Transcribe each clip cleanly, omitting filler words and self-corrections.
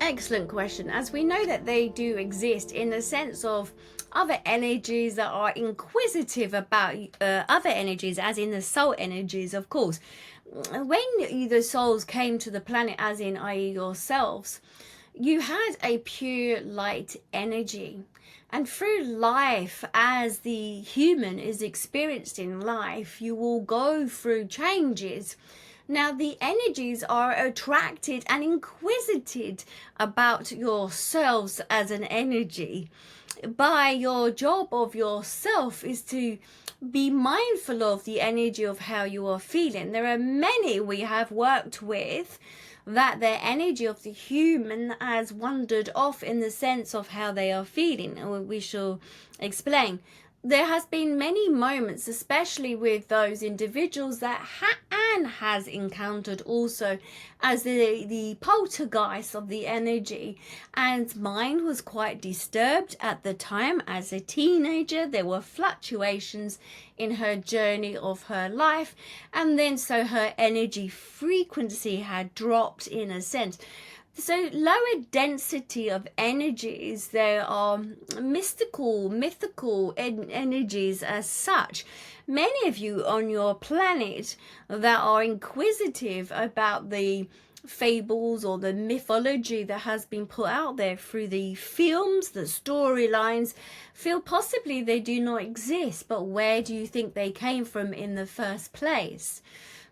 Excellent question. As we know that they do exist in the sense of other energies that are inquisitive about other energies, as in the soul energies, of course. When the souls came to the planet, as in, i.e. yourselves, you had a pure light energy. And through life, as the human is experienced in life, you will go through changes. Now, the energies are attracted and inquisited about yourselves as an energy. By your job of yourself is to be mindful of the energy of how you are feeling. There are many we have worked with that their energy of the human has wandered off in the sense of how they are feeling. We shall explain. There has been many moments, especially with those individuals that Anne has encountered also as the poltergeist of the energy. Anne's mind was quite disturbed at the time as a teenager. There were fluctuations in her journey of her life, and then so her energy frequency had dropped in a sense. So lower density of energies, there are mythical energies as such. Many of you on your planet that are inquisitive about the fables or the mythology that has been put out there through the films, the storylines, feel possibly they do not exist, but where do you think they came from in the first place?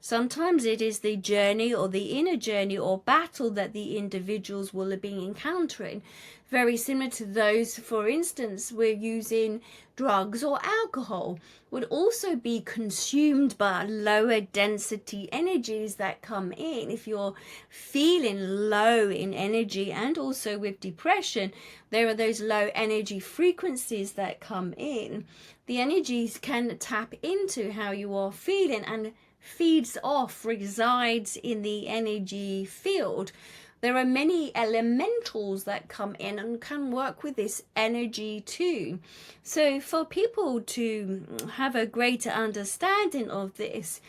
Sometimes it is the journey or the inner journey or battle that the individuals will have been encountering. Very similar to those, for instance, we're using drugs or alcohol, would also be consumed by lower density energies that come in. If you're feeling low in energy, and also with depression, there are those low energy frequencies that come in. The energies can tap into how you are feeling and feeds off, resides in the energy field. There are many elementals that come in and can work with this energy too. So for people to have a greater understanding of this,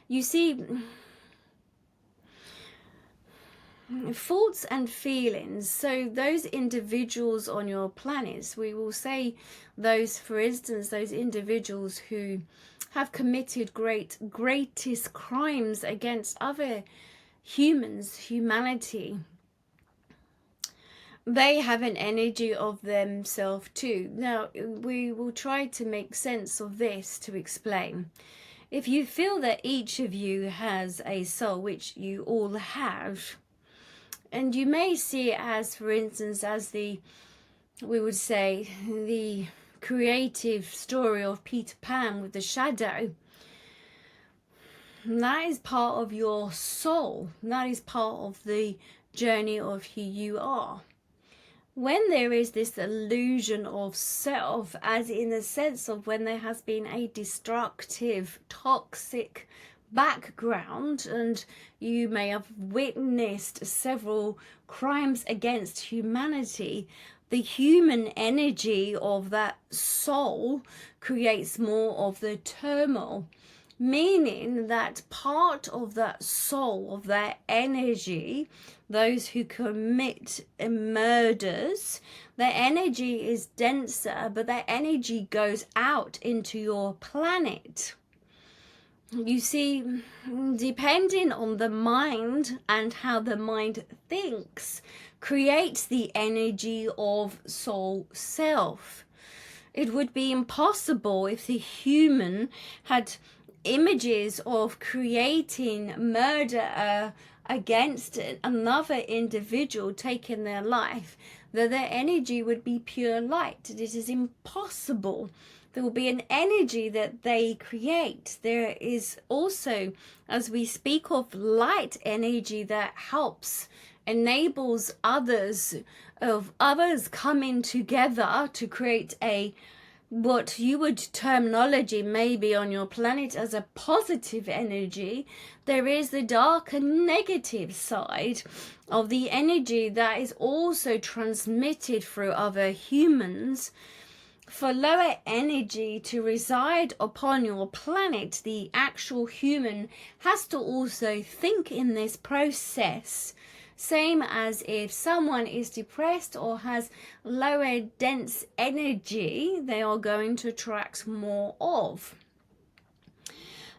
you see, thoughts and feelings. So those individuals on your planets, we will say those, for instance, those individuals who have committed greatest crimes against other humans, humanity, they have an energy of themselves too. Now, we will try to make sense of this to explain. If you feel that each of you has a soul, which you all have, and you may see it as, for instance, as we would say, the creative story of Peter Pan with the shadow. That is part of your soul. That is part of the journey of who you are. When there is this illusion of self, as in the sense of when there has been a destructive, toxic background, and you may have witnessed several crimes against humanity, the human energy of that soul creates more of the turmoil, meaning that part of that soul, of that energy, those who commit murders, their energy is denser, but their energy goes out into your planet. You see, depending on the mind and how the mind thinks, creates the energy of soul self. It would be impossible if the human had images of creating murder against another individual taking their life, that their energy would be pure light. This is impossible. There will be an energy that they create. There is also, as we speak of light energy, that helps, enables others coming together to create a, what you would terminology maybe on your planet as a positive energy. There is the dark and negative side of the energy that is also transmitted through other humans. For lower energy to reside upon your planet, the actual human has to also think in this process. Same as if someone is depressed or has lower dense energy, they are going to attract more of.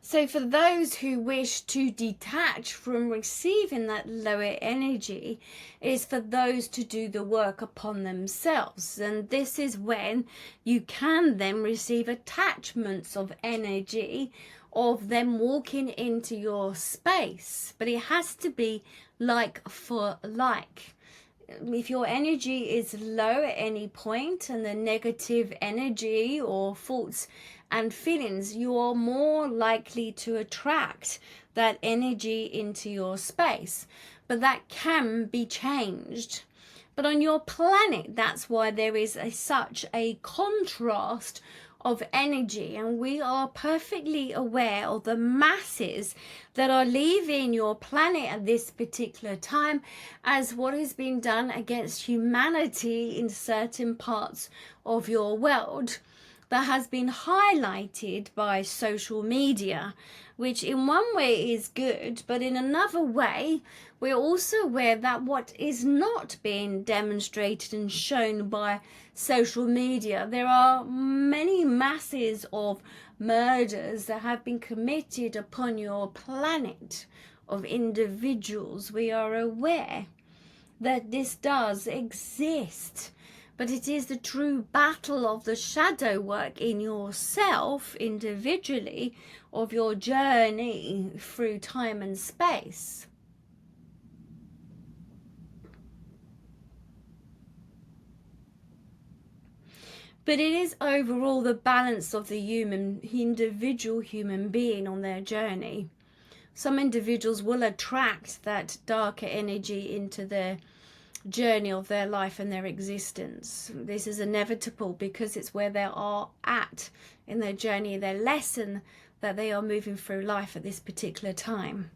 So for those who wish to detach from receiving that lower energy, is for those to do the work upon themselves. And this is when you can then receive attachments of energy of them walking into your space. But it has to be like for like. If your energy is low at any point and the negative energy or thoughts and feelings, you are more likely to attract that energy into your space. But that can be changed. But on your planet, that's why there is such a contrast of energy, and we are perfectly aware of the masses that are leaving your planet at this particular time, as what is being done against humanity in certain parts of your world that has been highlighted by social media, which in one way is good, but in another way we're also aware that what is not being demonstrated and shown by social media, there are many masses of murders that have been committed upon your planet of individuals. We are aware that this does exist, but it is the true battle of the shadow work in yourself individually of your journey through time and space. But it is overall the balance of the individual human being on their journey. Some individuals will attract that darker energy into their journey of their life and their existence. This is inevitable because it's where they are at in their journey, their lesson that they are moving through life at this particular time.